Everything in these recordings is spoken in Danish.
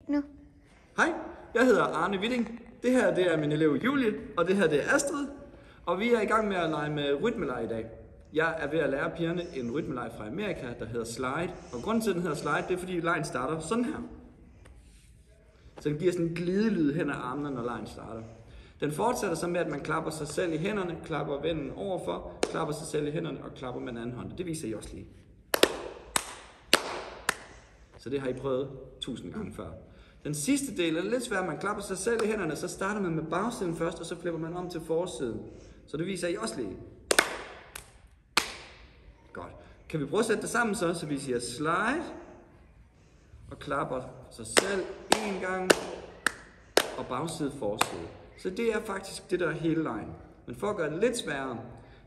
Nu. Hej, jeg hedder Arne Witting. Det her det er min elev Julie, og det her det er Astrid. Og vi er i gang med at lege med rytmeleje i dag. Jeg er ved at lære pigerne en rytmeleje fra Amerika, der hedder slide. Og grunden til, at den hedder slide, det er fordi lejen starter sådan her. Så den giver sådan en glidelyd hen ad armene, når lejen starter. Den fortsætter så med, at man klapper sig selv i hænderne, klapper vennen overfor, klapper sig selv i hænderne og klapper med den anden hånd. Det viser I også lige. Så det har I prøvet 1000 gange før. Den sidste del er lidt svært. Man klapper sig selv i hænderne, så starter man med bagsiden først, og så flipper man om til forsiden. Så det viser I også lige. Godt. Kan vi prøve at sætte det sammen så vi siger slide, og klapper sig selv en gang, og bagside forside. Så det er faktisk det, der er hele lejen. Men for at gøre det lidt sværere,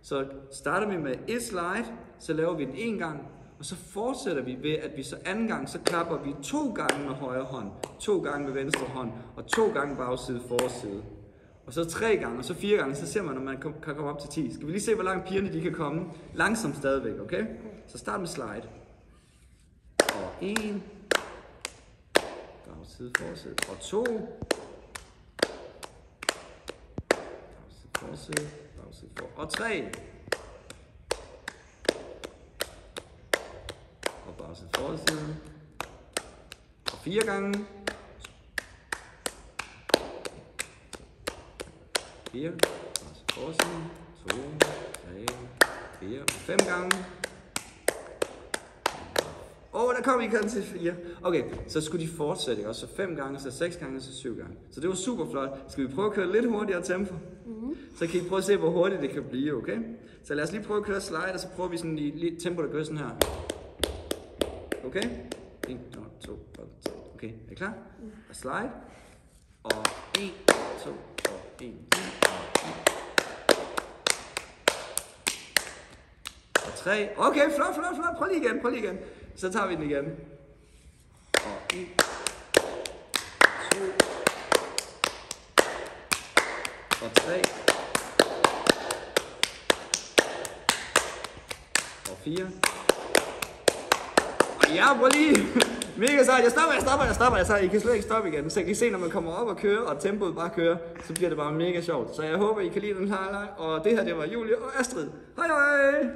så starter vi med et slide, så laver vi den en gang, og så fortsætter vi ved, at vi så anden gang, så klapper vi 2 gange med højre hånd, 2 gange med venstre hånd, og 2 gange bagside, forside. Og så 3 gange, og så 4 gange, så ser man, når man kan komme op til 10. Skal vi lige se, hvor langt pigerne de kan komme? Langsomt stadigvæk, okay? Så start med slide. Og 1. Bagside, forside. Og 2. Bagside, forside. Bagside, forside. Og 3. Og bagside, forside. Og 4 gange. 4, bagside, forside. 2, 3, 4 og 5 gange. Der kom I kun til 4. Okay, så skulle de fortsætte, og så 5 gange, så 6 gange, så 7 gange. Så det var super flot. Skal vi prøve at køre lidt hurtigere tempo? Så kan I prøve at se, hvor hurtigt det kan blive, okay? Så lad os lige prøve at køre slide, og så prøver vi sådan lige tempo, der gør sådan her. Okay? 1, 2, 3. Okay, er I klar? Og slide. Og 1, 2, og 1, og 3. Okay, flot. Prøv lige igen. Så tager vi den igen. Og 1, 2, og 3, og 4. Og ja, prøv lige. Mega sejt. Jeg stopper. Så I kan slet ikke stoppe igen. Så I kan se, når man kommer op og kører, og tempoet bare kører, så bliver det bare mega sjovt. Så jeg håber, I kan lide den her leg. Og det her, det var Julie og Astrid. Hej hej!